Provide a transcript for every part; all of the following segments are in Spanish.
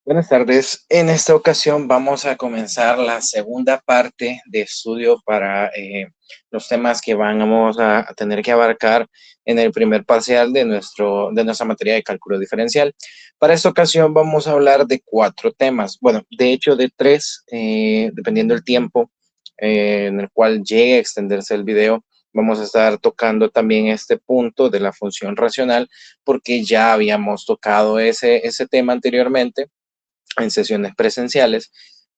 Buenas tardes. En esta ocasión vamos a comenzar la segunda parte de estudio para los temas que vamos a tener que abarcar en el primer parcial de nuestra materia de cálculo diferencial. Para esta ocasión vamos a hablar de cuatro temas. Bueno, de hecho de tres, dependiendo del tiempo en el cual llegue a extenderse el video. Vamos a estar tocando también este punto de la función racional porque ya habíamos tocado ese tema anteriormente en sesiones presenciales,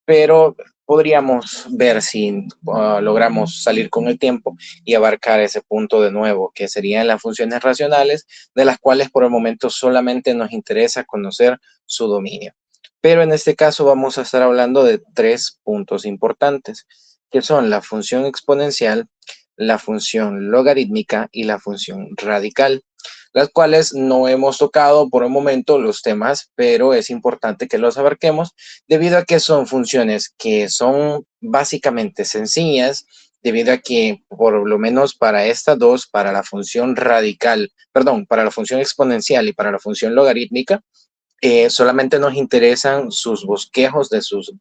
pero podríamos ver si logramos salir con el tiempo y abarcar ese punto de nuevo, que serían las funciones racionales, de las cuales por el momento solamente nos interesa conocer su dominio. Pero en este caso vamos a estar hablando de tres puntos importantes, que son la función exponencial, la función logarítmica y la función radical, las cuales no hemos tocado por el momento los temas, pero es importante que los abarquemos debido a que son funciones que son básicamente sencillas, debido a que por lo menos para estas dos, para la función radical, perdón, para la función exponencial y para la función logarítmica, solamente nos interesan sus bosquejos de sus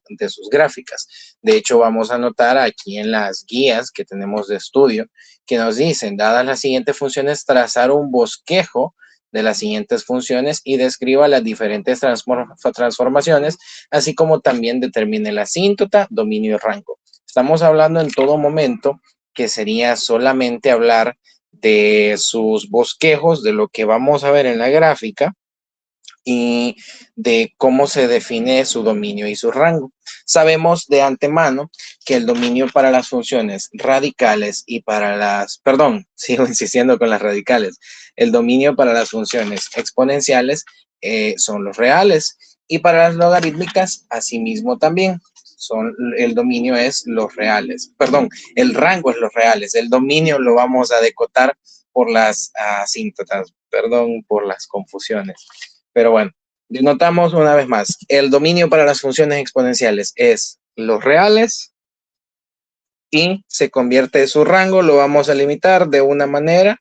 gráficas. De hecho, vamos a notar aquí en las guías que tenemos de estudio que nos dicen, dadas las siguientes funciones, trazar un bosquejo de las siguientes funciones y describa las diferentes transformaciones, así como también determine la asíntota, dominio y rango. Estamos hablando en todo momento que sería solamente hablar de sus bosquejos, de lo que vamos a ver en la gráfica, y de cómo se define su dominio y su rango. Sabemos de antemano que el dominio para las funciones radicales y para perdón, sigo insistiendo con las radicales, el dominio para las funciones exponenciales son los reales y para las logarítmicas asimismo también. El dominio es los reales, perdón, el rango es los reales, el dominio lo vamos a decotar por las asíntotas, perdón por las confusiones. Pero bueno, notamos una vez más, el dominio para las funciones exponenciales es los reales y se convierte su rango, lo vamos a limitar de una manera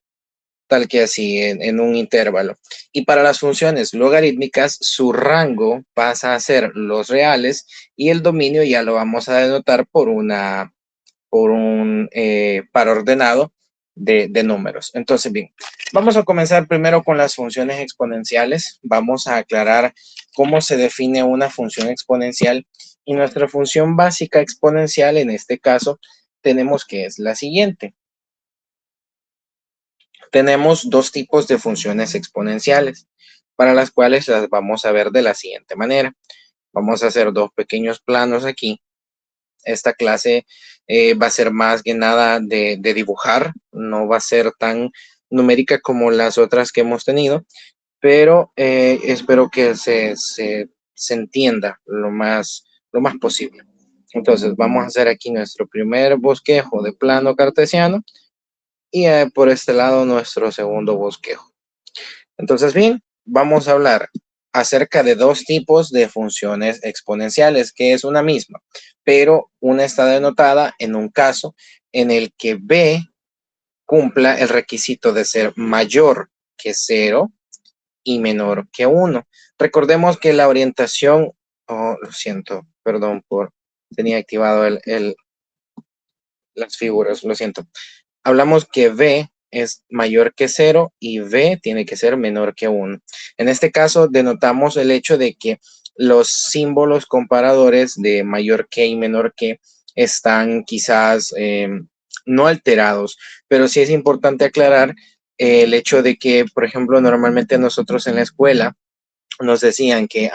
tal que así en un intervalo. Y para las funciones logarítmicas, su rango pasa a ser los reales y el dominio ya lo vamos a denotar por un par ordenado de números. Entonces, bien, vamos a comenzar primero con las funciones exponenciales. Vamos a aclarar cómo se define una función exponencial y nuestra función básica exponencial, en este caso, tenemos que es la siguiente. Tenemos dos tipos de funciones exponenciales, para las cuales las vamos a ver de la siguiente manera. Vamos a hacer dos pequeños planos aquí. Esta clase va a ser más que nada de dibujar, no va a ser tan numérica como las otras que hemos tenido, pero espero que se entienda lo más posible. Entonces vamos a hacer aquí nuestro primer bosquejo de plano cartesiano y por este lado nuestro segundo bosquejo. Entonces, bien, vamos a hablar acerca de dos tipos de funciones exponenciales, que es una misma, pero una está denotada en un caso en el que b cumpla el requisito de ser mayor que 0 y menor que 1. Recordemos que la orientación, lo siento, perdón tenía activado las figuras, lo siento. Hablamos que b es mayor que 0 y b tiene que ser menor que 1. En este caso, denotamos el hecho de que los símbolos comparadores de mayor que y menor que están quizás no alterados, pero sí es importante aclarar el hecho de que, por ejemplo, normalmente nosotros en la escuela nos decían que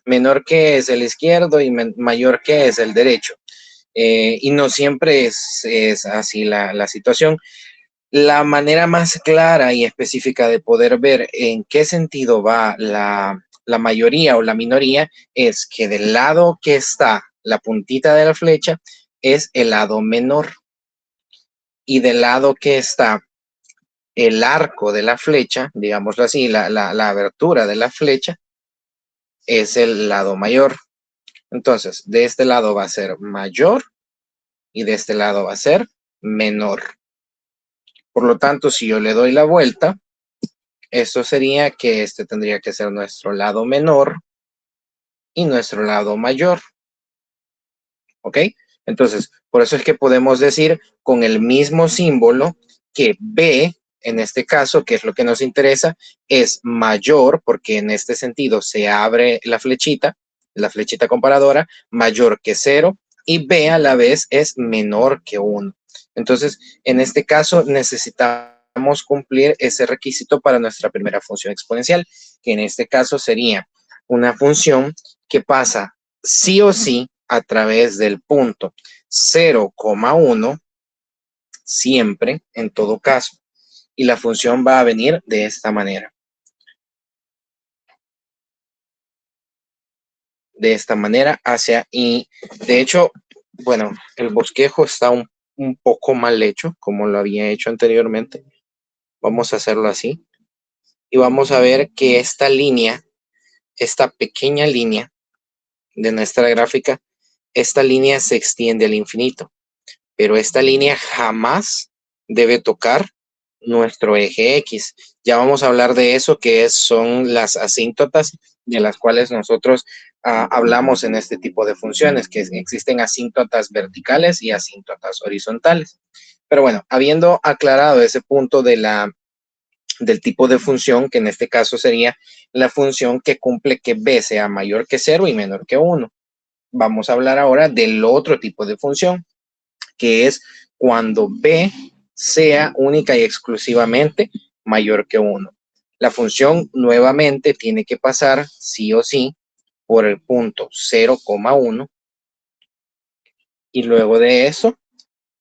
menor que es el izquierdo y mayor que es el derecho. Y no siempre es así la situación. La manera más clara y específica de poder ver en qué sentido va la mayoría o la minoría es que del lado que está la puntita de la flecha es el lado menor y del lado que está el arco de la flecha, digámoslo así, la abertura de la flecha es el lado mayor. Entonces, de este lado va a ser mayor y de este lado va a ser menor. Por lo tanto, si yo le doy la vuelta, esto sería que este tendría que ser nuestro lado menor y nuestro lado mayor. ¿Ok? Entonces, por eso es que podemos decir con el mismo símbolo que B, en este caso, que es lo que nos interesa, es mayor, porque en este sentido se abre la flechita comparadora, mayor que 0, y B a la vez es menor que 1. Entonces, en este caso necesitamos cumplir ese requisito para nuestra primera función exponencial, que en este caso sería una función que pasa sí o sí a través del punto 0,1 siempre, en todo caso. Y la función va a venir de esta manera. De esta manera hacia, y de hecho, bueno, el bosquejo está un poco mal hecho, como lo había hecho anteriormente. Vamos a hacerlo así. Y vamos a ver que esta línea, esta pequeña línea de nuestra gráfica, esta línea se extiende al infinito. Pero esta línea jamás debe tocar nuestro eje X. Ya vamos a hablar de eso, que son las asíntotas de las cuales nosotros hablamos en este tipo de funciones, que existen asíntotas verticales y asíntotas horizontales. Pero bueno, habiendo aclarado ese punto del tipo de función, que en este caso sería la función que cumple que b sea mayor que 0 y menor que 1. Vamos a hablar ahora del otro tipo de función, que es cuando b sea única y exclusivamente mayor que 1. La función nuevamente tiene que pasar sí o sí por el punto 0,1 y luego de eso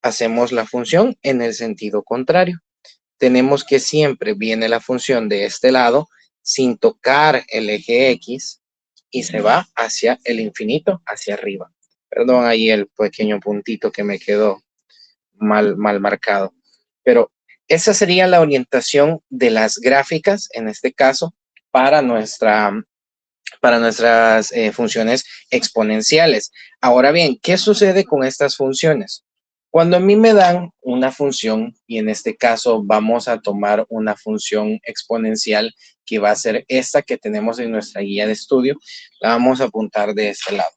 hacemos la función en el sentido contrario. Tenemos que siempre viene la función de este lado sin tocar el eje X y se va hacia el infinito, hacia arriba. Perdón ahí el pequeño puntito que me quedó mal marcado. Pero esa sería la orientación de las gráficas, en este caso, para nuestras funciones exponenciales. Ahora bien, ¿qué sucede con estas funciones? Cuando a mí me dan una función, y en este caso vamos a tomar una función exponencial que va a ser esta que tenemos en nuestra guía de estudio, la vamos a apuntar de este lado.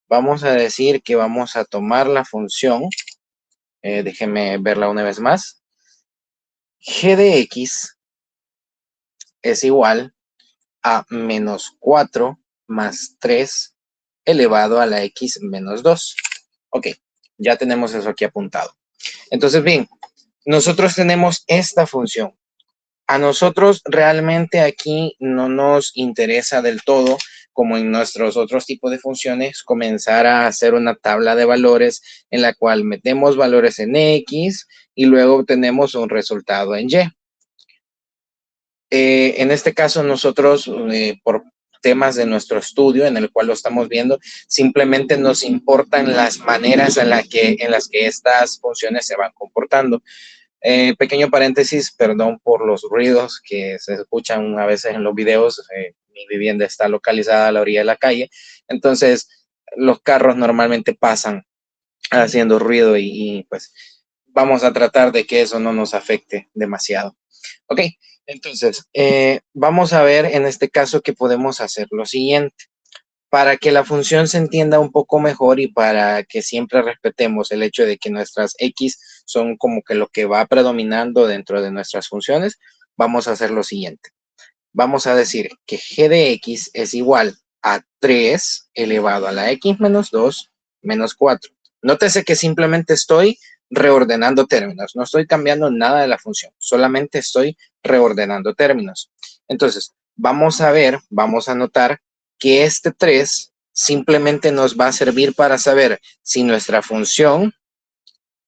Vamos a decir que vamos a tomar la función, déjenme verla una vez más, g de x es igual a menos 4 más 3 elevado a la x menos 2. Ok, ya tenemos eso aquí apuntado. Entonces, bien, nosotros tenemos esta función. A nosotros realmente aquí no nos interesa del todo, como en nuestros otros tipos de funciones, comenzar a hacer una tabla de valores en la cual metemos valores en X y luego obtenemos un resultado en Y. En este caso nosotros, por temas de nuestro estudio en el cual lo estamos viendo, simplemente nos importan las maneras en las que estas funciones se van comportando. Pequeño paréntesis, perdón por los ruidos que se escuchan a veces en los videos. Mi vivienda está localizada a la orilla de la calle, entonces los carros normalmente pasan haciendo ruido y pues vamos a tratar de que eso no nos afecte demasiado. Ok, entonces vamos a ver en este caso que podemos hacer lo siguiente. Para que la función se entienda un poco mejor y para que siempre respetemos el hecho de que nuestras X son como que lo que va predominando dentro de nuestras funciones, vamos a hacer lo siguiente. Vamos a decir que g de x es igual a 3 elevado a la x menos 2 menos 4. Nótese que simplemente estoy reordenando términos. No estoy cambiando nada de la función. Solamente estoy reordenando términos. Entonces, vamos a ver, vamos a notar que este 3 simplemente nos va a servir para saber si nuestra función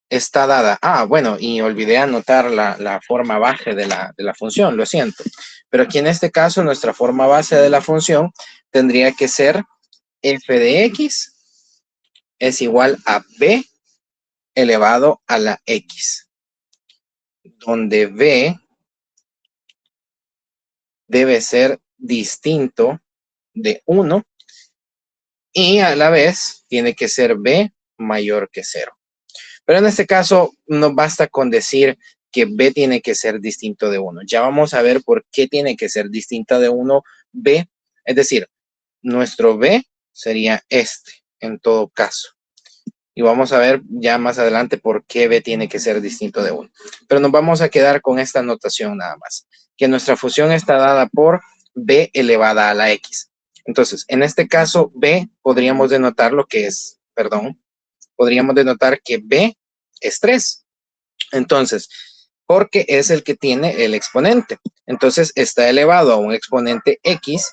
está dada. Bueno, y olvidé anotar la forma base de la función, lo siento. Pero aquí en este caso, nuestra forma base de la función tendría que ser f de x es igual a b elevado a la x, donde b debe ser distinto de 1 y a la vez tiene que ser b mayor que 0. Pero en este caso no basta con decir que b tiene que ser distinto de 1. Ya vamos a ver por qué tiene que ser distinta de 1 b. Es decir, nuestro B sería este, en todo caso. Y vamos a ver ya más adelante por qué B tiene que ser distinto de 1. Pero nos vamos a quedar con esta notación nada más, que nuestra función está dada por B elevada a la X. Entonces, en este caso, B podríamos denotar lo que es, podríamos denotar que B es 3. Entonces, porque es el que tiene el exponente. Entonces, está elevado a un exponente X,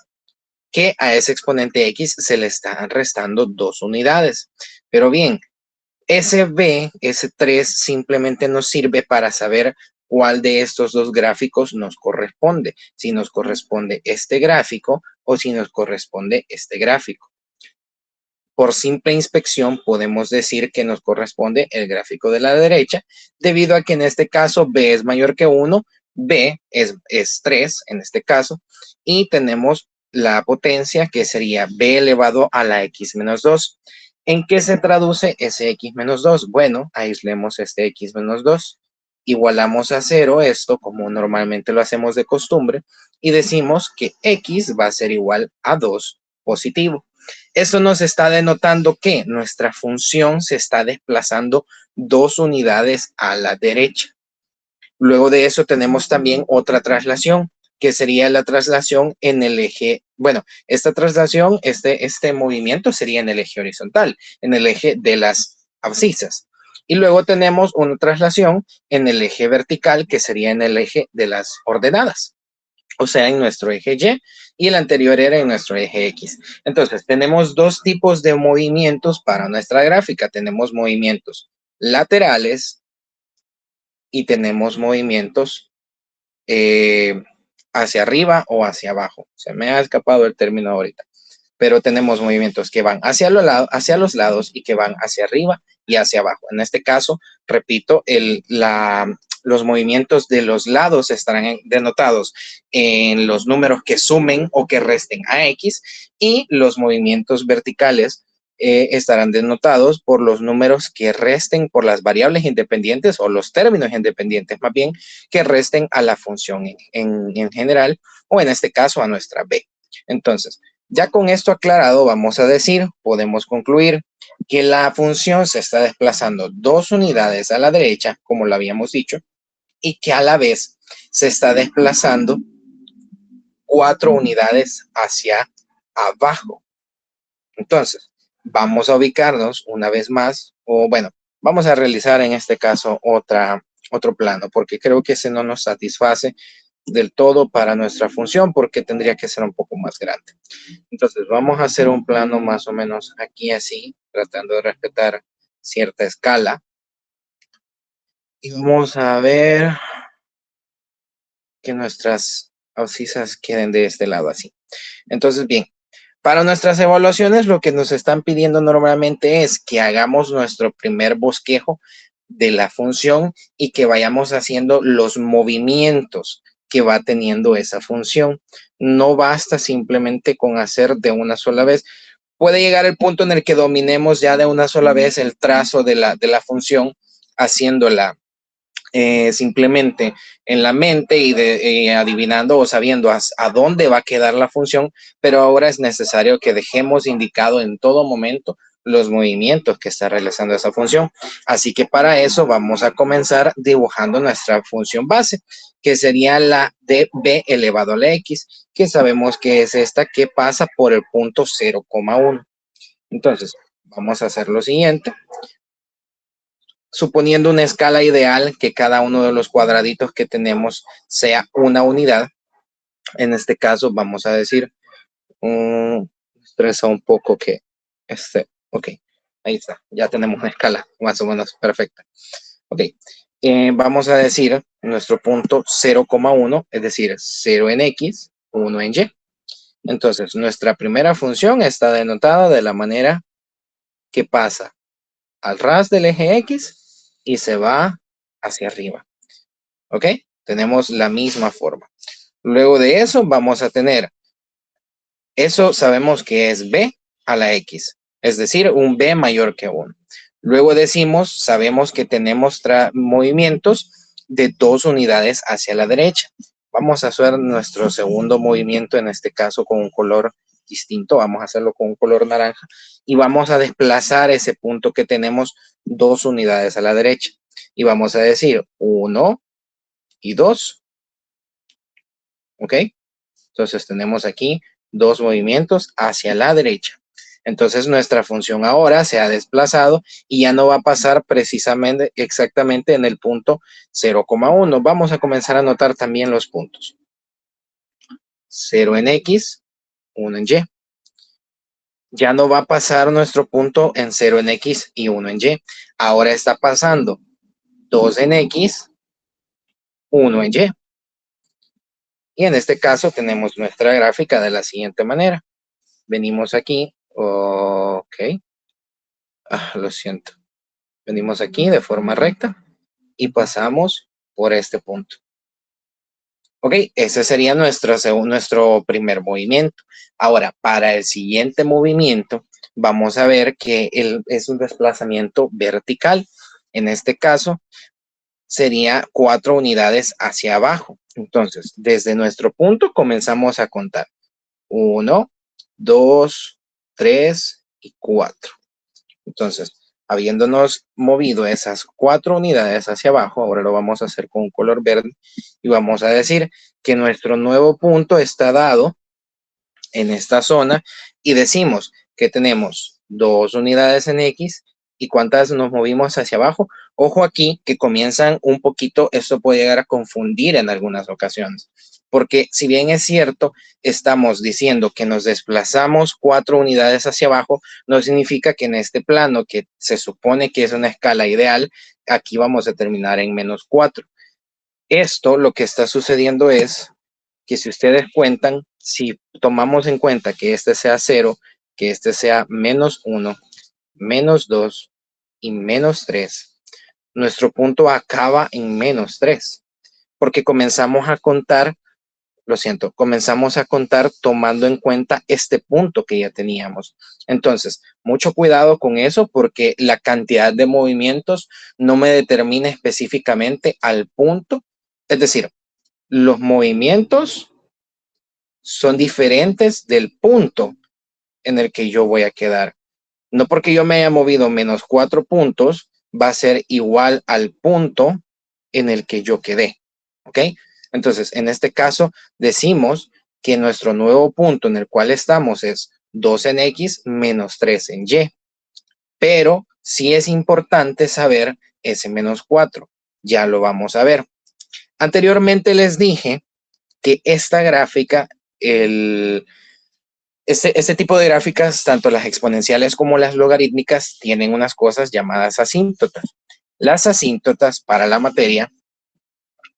que a ese exponente X se le están restando 2 unidades. Pero bien, ese B, ese 3, simplemente nos sirve para saber cuál de estos dos gráficos nos corresponde. Si nos corresponde este gráfico o si nos corresponde este gráfico. Por simple inspección podemos decir que nos corresponde el gráfico de la derecha, debido a que en este caso B es mayor que 1, B es 3 en este caso, y tenemos la potencia que sería B elevado a la X menos 2. ¿En qué se traduce ese X menos 2? Bueno, aislemos este X menos 2. Igualamos a 0 esto como normalmente lo hacemos de costumbre y decimos que X va a ser igual a 2 positivo. Esto nos está denotando que nuestra función se está desplazando 2 unidades a la derecha. Luego de eso tenemos también otra traslación, que sería la traslación en el eje, bueno, esta traslación, este movimiento sería en el eje horizontal, en el eje de las abscisas. Y luego tenemos una traslación en el eje vertical, que sería en el eje de las ordenadas, o sea, en nuestro eje Y el anterior era en nuestro eje X. Entonces, tenemos dos tipos de movimientos para nuestra gráfica. Tenemos movimientos laterales y tenemos movimientos hacia arriba o hacia abajo. Se me ha escapado el término ahorita. Pero tenemos movimientos que van hacia los lados y que van hacia arriba y hacia abajo. En este caso, repito, los movimientos de los lados estarán denotados en los números que sumen o que resten a X, y los movimientos verticales estarán denotados por los números que resten, por las variables independientes o los términos independientes más bien, que resten a la función en general, o en este caso a nuestra B. Entonces, ya con esto aclarado, vamos a decir, podemos concluir que la función se está desplazando 2 unidades a la derecha, como lo habíamos dicho, y que a la vez se está desplazando 4 unidades hacia abajo. Entonces, vamos a ubicarnos una vez más, o bueno, vamos a realizar en este caso otro plano, porque creo que ese no nos satisface del todo para nuestra función, porque tendría que ser un poco más grande. Entonces, vamos a hacer un plano más o menos aquí así, tratando de respetar cierta escala. Y vamos a ver que nuestras abscisas queden de este lado así. Entonces, bien, para nuestras evaluaciones, lo que nos están pidiendo normalmente es que hagamos nuestro primer bosquejo de la función y que vayamos haciendo los movimientos que va teniendo esa función. No basta simplemente con hacer de una sola vez. Puede llegar el punto en el que dominemos ya de una sola vez el trazo de la función, haciéndola simplemente en la mente y adivinando o sabiendo a dónde va a quedar la función, pero ahora es necesario que dejemos indicado en todo momento los movimientos que está realizando esa función. Así que para eso vamos a comenzar dibujando nuestra función base, que sería la de b elevado a la x, que sabemos que es esta que pasa por el punto 0,1. Entonces, vamos a hacer lo siguiente. Suponiendo una escala ideal, que cada uno de los cuadraditos que tenemos sea una unidad. En este caso vamos a decir, estresa un poco que ok, ahí está, ya tenemos una escala más o menos perfecta. Ok, vamos a decir nuestro punto 0,1, es decir, 0 en X, 1 en Y. Entonces, nuestra primera función está denotada de la manera que pasa al ras del eje X y se va hacia arriba. ¿Ok? Tenemos la misma forma. Luego de eso vamos a tener, eso sabemos que es b a la x, es decir, un b mayor que 1. Luego decimos, sabemos que tenemos movimientos de 2 unidades hacia la derecha. Vamos a hacer nuestro segundo movimiento, en este caso con un color distinto, vamos a hacerlo con un color naranja y vamos a desplazar ese punto que tenemos 2 unidades a la derecha y vamos a decir 1 y 2, ¿ok? Entonces tenemos aquí 2 movimientos hacia la derecha. Entonces nuestra función ahora se ha desplazado y ya no va a pasar precisamente exactamente en el punto 0,1. Vamos a comenzar a anotar también los puntos. 0 en X, 1 en Y. Ya no va a pasar nuestro punto en 0 en X y 1 en Y. Ahora está pasando 2 en X, 1 en Y. Y en este caso tenemos nuestra gráfica de la siguiente manera. Venimos aquí, ok, lo siento. Venimos aquí de forma recta y pasamos por este punto. Ok, ese sería nuestro primer movimiento. Ahora, para el siguiente movimiento, vamos a ver que es un desplazamiento vertical. En este caso, sería 4 unidades hacia abajo. Entonces, desde nuestro punto comenzamos a contar. 1, 2, 3 y 4. Entonces, habiéndonos movido esas 4 unidades hacia abajo, ahora lo vamos a hacer con un color verde y vamos a decir que nuestro nuevo punto está dado en esta zona y decimos que tenemos 2 unidades en X y cuántas nos movimos hacia abajo. Ojo aquí que comienzan un poquito, esto puede llegar a confundir en algunas ocasiones, porque si bien es cierto, estamos diciendo que nos desplazamos 4 unidades hacia abajo, no significa que en este plano, que se supone que es una escala ideal, aquí vamos a terminar en -4. Esto lo que está sucediendo es que si ustedes cuentan, si tomamos en cuenta que este sea 0, que este sea -1, -2 y -3, nuestro punto acaba en -3, porque comenzamos a contar, lo siento, comenzamos a contar tomando en cuenta este punto que ya teníamos. Entonces, mucho cuidado con eso porque la cantidad de movimientos no me determina específicamente al punto. Es decir, los movimientos son diferentes del punto en el que yo voy a quedar. No porque yo me haya movido -4 puntos, va a ser igual al punto en el que yo quedé. ¿Ok? Entonces, en este caso, decimos que nuestro nuevo punto en el cual estamos es 2 en X menos 3 en Y. Pero sí es importante saber ese -4. Ya lo vamos a ver. Anteriormente les dije que esta gráfica, este tipo de gráficas, tanto las exponenciales como las logarítmicas, tienen unas cosas llamadas asíntotas. Las asíntotas para la materia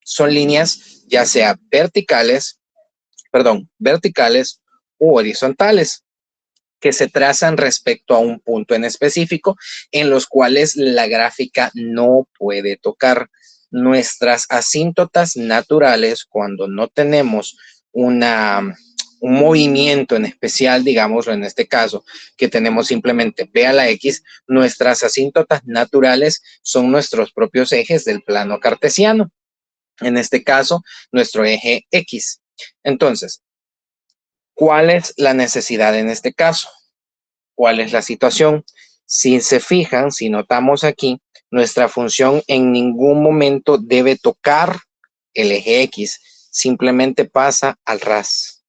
son líneas ya sea verticales u horizontales, que se trazan respecto a un punto en específico, en los cuales la gráfica no puede tocar. Nuestras asíntotas naturales, cuando no tenemos un movimiento en especial, digámoslo en este caso, que tenemos simplemente P a la X, nuestras asíntotas naturales son nuestros propios ejes del plano cartesiano. En este caso, nuestro eje X. Entonces, ¿cuál es la necesidad en este caso? ¿Cuál es la situación? Si se fijan, si notamos aquí, nuestra función en ningún momento debe tocar el eje X, simplemente pasa al ras.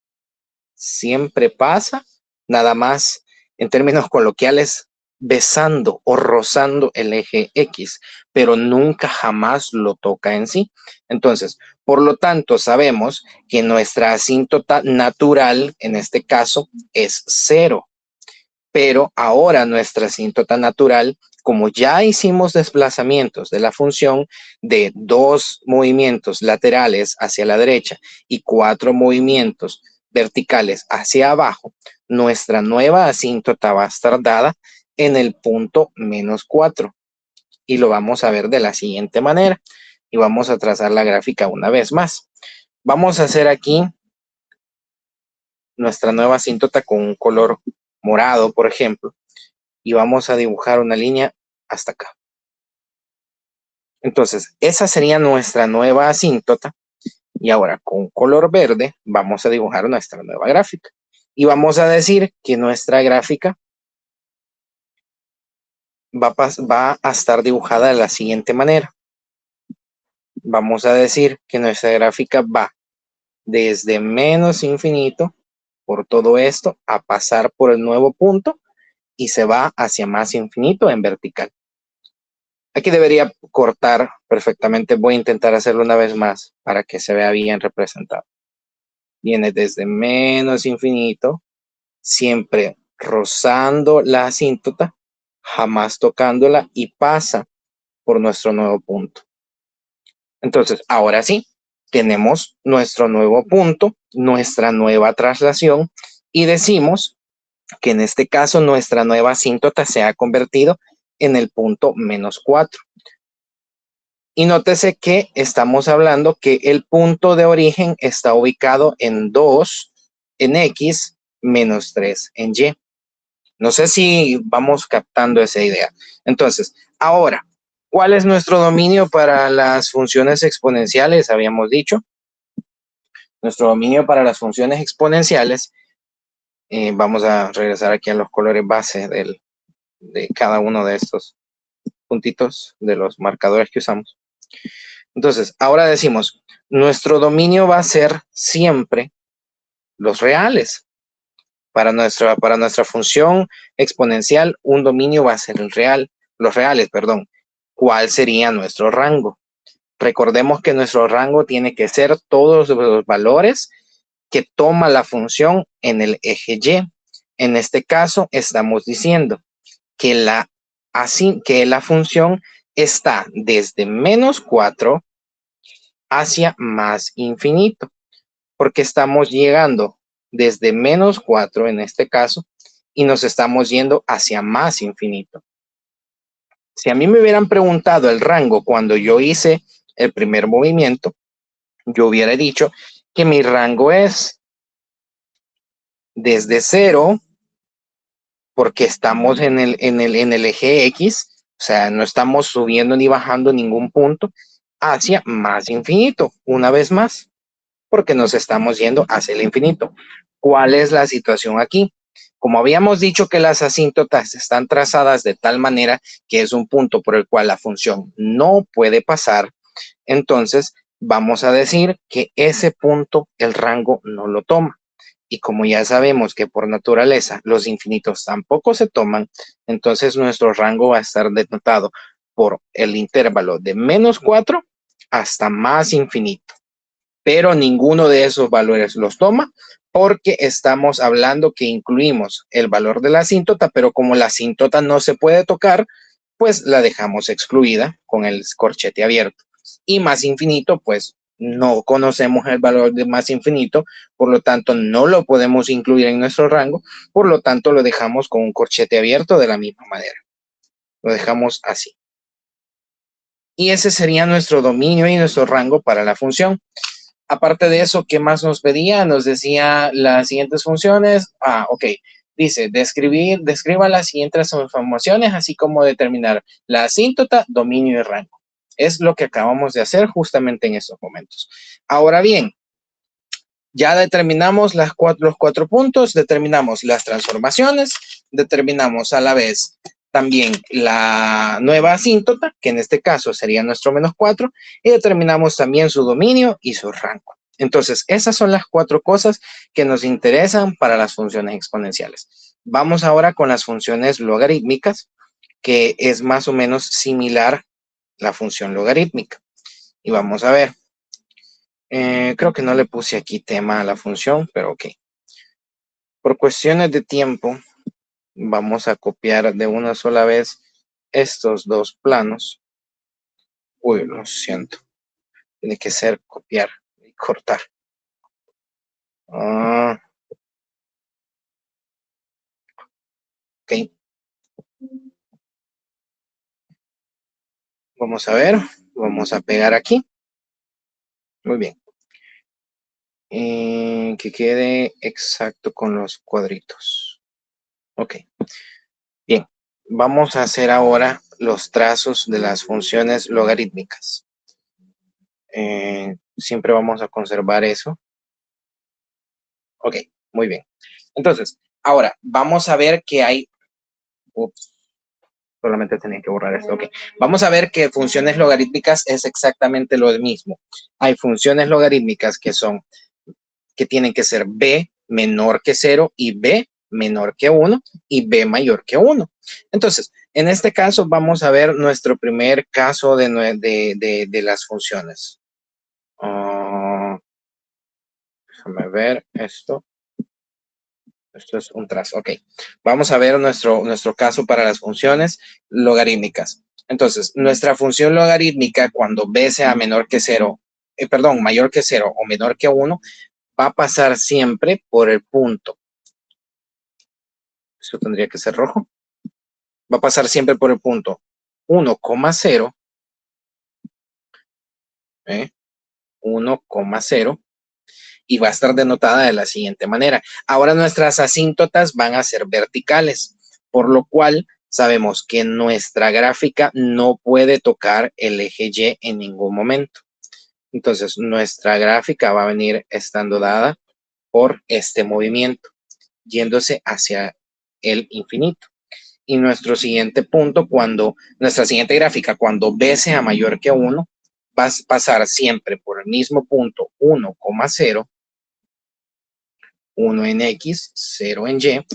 Siempre pasa, nada más, en términos coloquiales, besando o rozando el eje X, pero nunca jamás lo toca en sí. Entonces, por lo tanto, sabemos que nuestra asíntota natural, en este caso, es 0. Pero ahora nuestra asíntota natural, como ya hicimos desplazamientos de la función de 2 movimientos laterales hacia la derecha y 4 movimientos verticales hacia abajo, nuestra nueva asíntota va a estar dada en el punto -4. Y lo vamos a ver de la siguiente manera. Y vamos a trazar la gráfica una vez más. Vamos a hacer aquí nuestra nueva asíntota con un color morado, por ejemplo, y vamos a dibujar una línea hasta acá. Entonces, esa sería nuestra nueva asíntota y ahora con color verde vamos a dibujar nuestra nueva gráfica Y vamos a decir que nuestra gráfica va a estar dibujada de la siguiente manera. Vamos a decir que nuestra gráfica va desde menos infinito por todo esto a pasar por el nuevo punto y se va hacia más infinito en vertical. Aquí debería cortar perfectamente. Voy a intentar hacerlo una vez más para que se vea bien representado. Viene desde menos infinito, siempre rozando la asíntota, jamás tocándola y pasa por nuestro nuevo punto. Entonces, ahora sí, tenemos nuestro nuevo punto, nuestra nueva traslación y decimos que en este caso nuestra nueva asíntota se ha convertido en el punto -4. Y nótese que estamos hablando que el punto de origen está ubicado en 2 en X menos 3 en Y. No sé si vamos captando esa idea. Entonces, ahora, ¿cuál es nuestro dominio para las funciones exponenciales? Habíamos dicho. Nuestro dominio para las funciones exponenciales, vamos a regresar aquí a los colores base de cada uno de estos puntitos de los marcadores que usamos. Entonces, ahora decimos, nuestro dominio va a ser siempre los reales. Para nuestra función exponencial, un dominio va a ser el real, los reales, perdón. ¿Cuál sería nuestro rango? Recordemos que nuestro rango tiene que ser todos los valores que toma la función en el eje Y. En este caso, estamos diciendo que la función está desde -4 hacia más infinito, porque estamos llegando desde -4 en este caso y nos estamos yendo hacia más infinito. Si a mí me hubieran preguntado el rango cuando yo hice el primer movimiento, yo hubiera dicho que mi rango es desde 0, porque estamos en el eje X, o sea, no estamos subiendo ni bajando ningún punto, hacia más infinito, una vez más, porque nos estamos yendo hacia el infinito. ¿Cuál es la situación aquí? Como habíamos dicho que las asíntotas están trazadas de tal manera que es un punto por el cual la función no puede pasar, entonces vamos a decir que ese punto el rango no lo toma. Y como ya sabemos que por naturaleza los infinitos tampoco se toman, entonces nuestro rango va a estar denotado por el intervalo de -4 hasta más infinito. Pero ninguno de esos valores los toma porque estamos hablando que incluimos el valor de la asíntota, pero como la asíntota no se puede tocar, pues la dejamos excluida con el corchete abierto. Y más infinito, pues no conocemos el valor de más infinito, por lo tanto no lo podemos incluir en nuestro rango, por lo tanto lo dejamos con un corchete abierto de la misma manera. Lo dejamos así. Y ese sería nuestro dominio y nuestro rango para la función. Aparte de eso, ¿qué más nos pedía? Nos decía las siguientes funciones. Ok. Dice, describa las siguientes transformaciones, así como determinar la asíntota, dominio y rango. Es lo que acabamos de hacer justamente en estos momentos. Ahora bien, ya determinamos los 4 puntos, determinamos las transformaciones, determinamos a la vez también la nueva asíntota, que en este caso sería nuestro -4, y determinamos también su dominio y su rango. Entonces, esas son las 4 cosas que nos interesan para las funciones exponenciales. Vamos ahora con las funciones logarítmicas, que es más o menos similar a la función logarítmica. Y vamos a ver. Creo que no le puse aquí tema a la función, pero ok. Por cuestiones de tiempo, vamos a copiar de una sola vez estos dos planos. Uy, lo siento. Tiene que ser copiar y cortar. Ok. Vamos a ver. Vamos a pegar aquí. Muy bien. Que quede exacto con los cuadritos. Ok. Bien. Vamos a hacer ahora los trazos de las funciones logarítmicas. Siempre vamos a conservar eso. Ok, muy bien. Entonces, ahora vamos a ver que hay... Ups, solamente tenía que borrar esto. Ok. Vamos a ver que funciones logarítmicas es exactamente lo mismo. Hay funciones logarítmicas que tienen que ser b menor que 0 y b menor que 1 y b mayor que 1. Entonces, en este caso vamos a ver nuestro primer caso de las funciones. Déjame ver esto. Esto es un trazo, ok. Vamos a ver nuestro caso para las funciones logarítmicas. Entonces, nuestra función logarítmica cuando b sea menor que 0, mayor que 0 o menor que 1, va a pasar siempre por el punto. Eso tendría que ser rojo. Va a pasar siempre por el punto 1,0, 1,0, y va a estar denotada de la siguiente manera. Ahora nuestras asíntotas van a ser verticales, por lo cual sabemos que nuestra gráfica no puede tocar el eje Y en ningún momento. Entonces, nuestra gráfica va a venir estando dada por este movimiento, yéndose hacia el infinito. Y nuestro siguiente punto, nuestra siguiente gráfica, cuando b sea mayor que 1, va a pasar siempre por el mismo punto 1,0, 1 en X, 0 en Y.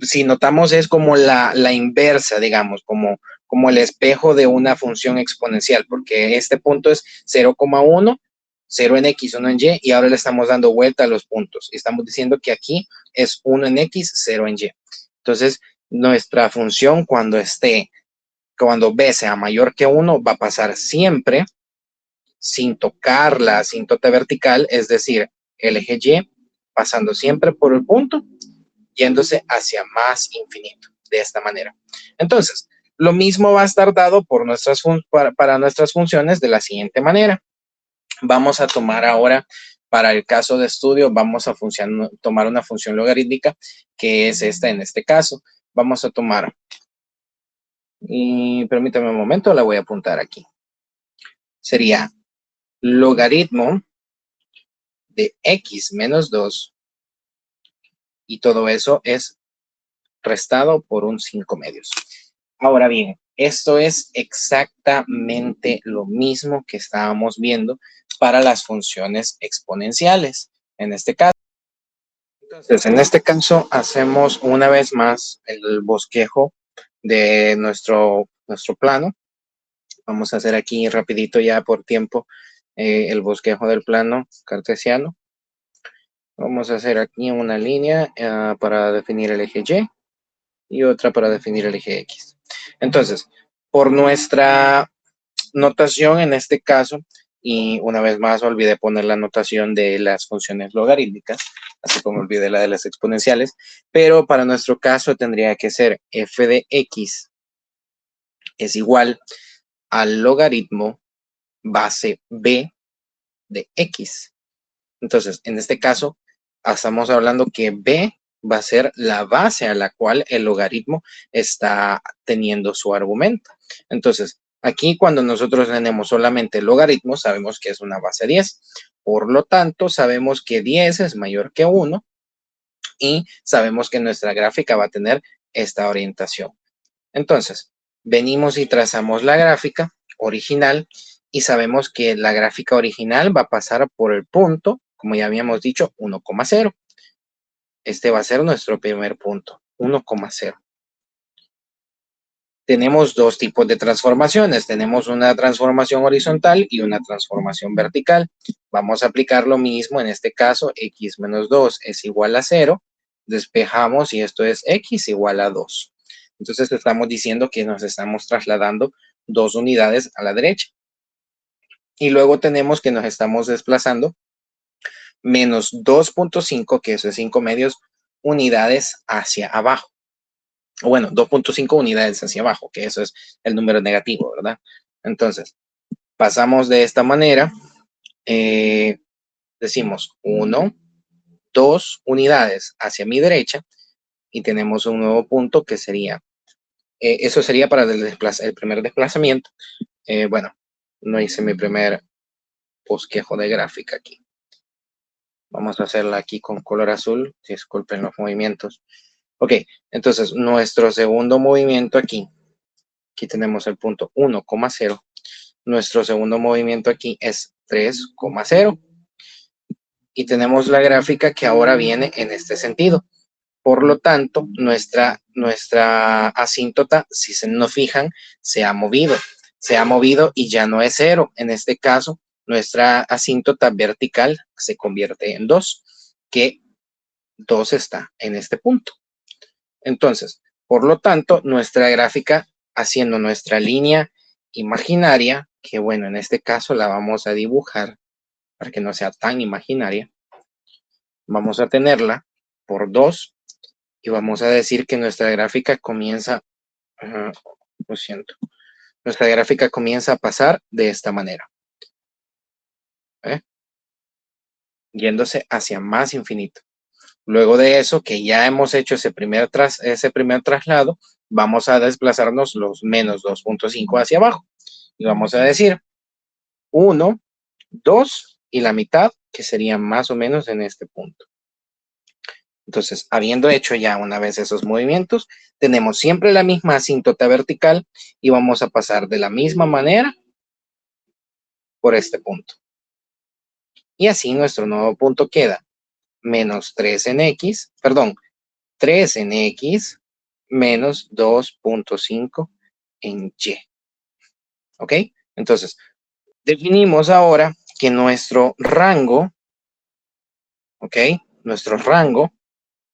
Si notamos es como la inversa, digamos, como el espejo de una función exponencial, porque este punto es 0,1, 0 en X, 1 en Y, y ahora le estamos dando vuelta a los puntos. Estamos diciendo que aquí es 1 en X, 0 en Y. Entonces, nuestra función cuando b sea mayor que 1, va a pasar siempre sin tocar la asíntota vertical, es decir, el eje Y, pasando siempre por el punto, yéndose hacia más infinito, de esta manera. Entonces, lo mismo va a estar dado para nuestras funciones de la siguiente manera. Vamos a tomar ahora, para el caso de estudio, vamos a tomar una función logarítmica, que es esta en este caso. Vamos a tomar, y permítame un momento, la voy a apuntar aquí. Sería logaritmo de x menos 2, y todo eso es restado por un 5 medios. Ahora bien, esto es exactamente lo mismo que estábamos viendo para las funciones exponenciales. En este caso, entonces, en este caso hacemos una vez más el bosquejo de nuestro plano. Vamos a hacer aquí rapidito ya por tiempo el bosquejo del plano cartesiano. Vamos a hacer aquí una línea para definir el eje Y otra para definir el eje X. Entonces, por nuestra notación en este caso, y una vez más olvidé poner la notación de las funciones logarítmicas, así como olvidé la de las exponenciales, pero para nuestro caso tendría que ser f de x es igual al logaritmo base b de x. Entonces, en este caso, estamos hablando que b va a ser la base a la cual el logaritmo está teniendo su argumento. Entonces, aquí cuando nosotros tenemos solamente el logaritmo, sabemos que es una base 10. Por lo tanto, sabemos que 10 es mayor que 1 y sabemos que nuestra gráfica va a tener esta orientación. Entonces, venimos y trazamos la gráfica original y sabemos que la gráfica original va a pasar por el punto, como ya habíamos dicho, 1,0. Este va a ser nuestro primer punto, 1,0. Tenemos dos tipos de transformaciones. Tenemos una transformación horizontal y una transformación vertical. Vamos a aplicar lo mismo en este caso, x menos 2 es igual a 0. Despejamos y esto es x igual a 2. Entonces estamos diciendo que nos estamos trasladando 2 unidades a la derecha. Y luego tenemos que nos estamos desplazando menos 2,5, que eso es 5 medios, unidades hacia abajo. O bueno, 2,5 unidades hacia abajo, que eso es el número negativo, ¿verdad? Entonces, pasamos de esta manera. Decimos 1, 2 unidades hacia mi derecha y tenemos un nuevo punto que sería, eso sería para el primer desplazamiento. Bueno, no hice mi primer bosquejo de gráfica aquí. Vamos a hacerla aquí con color azul. Disculpen los movimientos. Ok, entonces nuestro segundo movimiento aquí tenemos el punto 1,0. Nuestro segundo movimiento aquí es 3,0. Y tenemos la gráfica que ahora viene en este sentido. Por lo tanto, nuestra asíntota, si se nos fijan, se ha movido. Se ha movido y ya no es 0. En este caso, nuestra asíntota vertical se convierte en 2, que 2 está en este punto. Entonces, por lo tanto, nuestra gráfica, haciendo nuestra línea imaginaria, que bueno, en este caso la vamos a dibujar para que no sea tan imaginaria, vamos a tenerla por 2 y vamos a decir que nuestra gráfica comienza, lo siento, nuestra gráfica comienza a pasar de esta manera, yéndose hacia más infinito. Luego de eso, que ya hemos hecho ese primer traslado, vamos a desplazarnos los menos 2,5 hacia abajo. Y vamos a decir 1, 2 y la mitad, que sería más o menos en este punto. Entonces, habiendo hecho ya una vez esos movimientos, tenemos siempre la misma asíntota vertical y vamos a pasar de la misma manera por este punto. Y así nuestro nuevo punto queda menos 3 en X, perdón, 3 en X menos 2,5 en Y. ¿Ok? Entonces, definimos ahora que nuestro rango, ¿ok? Nuestro rango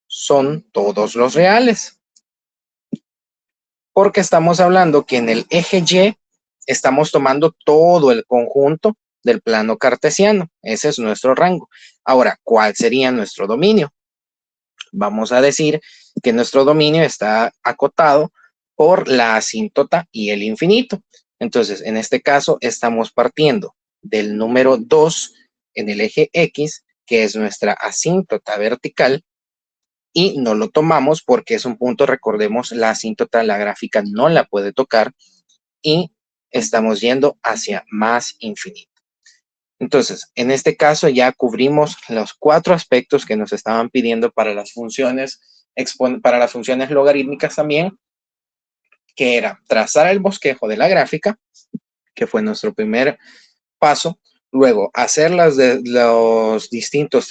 son todos los reales. Porque estamos hablando que en el eje Y estamos tomando todo el conjunto del plano cartesiano. Ese es nuestro rango. Ahora, ¿cuál sería nuestro dominio? Vamos a decir que nuestro dominio está acotado por la asíntota y el infinito. Entonces, en este caso, estamos partiendo del número 2 en el eje X, que es nuestra asíntota vertical, y no lo tomamos porque es un punto, recordemos, la asíntota, la gráfica no la puede tocar y estamos yendo hacia más infinito. Entonces, en este caso ya cubrimos los 4 aspectos que nos estaban pidiendo para las funciones logarítmicas también, que era trazar el bosquejo de la gráfica, que fue nuestro primer paso, luego hacer las distintas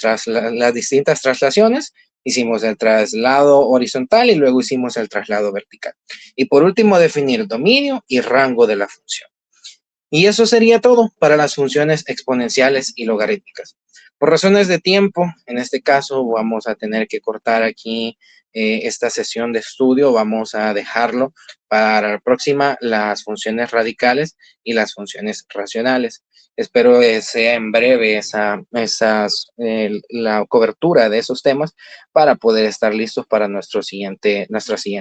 traslaciones, hicimos el traslado horizontal y luego hicimos el traslado vertical. Y por último, definir dominio y rango de la función. Y eso sería todo para las funciones exponenciales y logarítmicas. Por razones de tiempo, en este caso vamos a tener que cortar aquí esta sesión de estudio. Vamos a dejarlo para la próxima, las funciones radicales y las funciones racionales. Espero sea en breve la cobertura de esos temas para poder estar listos para nuestra siguiente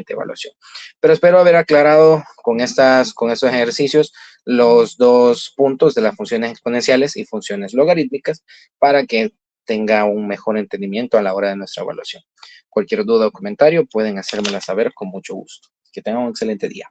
evaluación. Pero espero haber aclarado con estos ejercicios los 2 puntos de las funciones exponenciales y funciones logarítmicas para que tenga un mejor entendimiento a la hora de nuestra evaluación. Cualquier duda o comentario pueden hacérmela saber con mucho gusto. Que tengan un excelente día.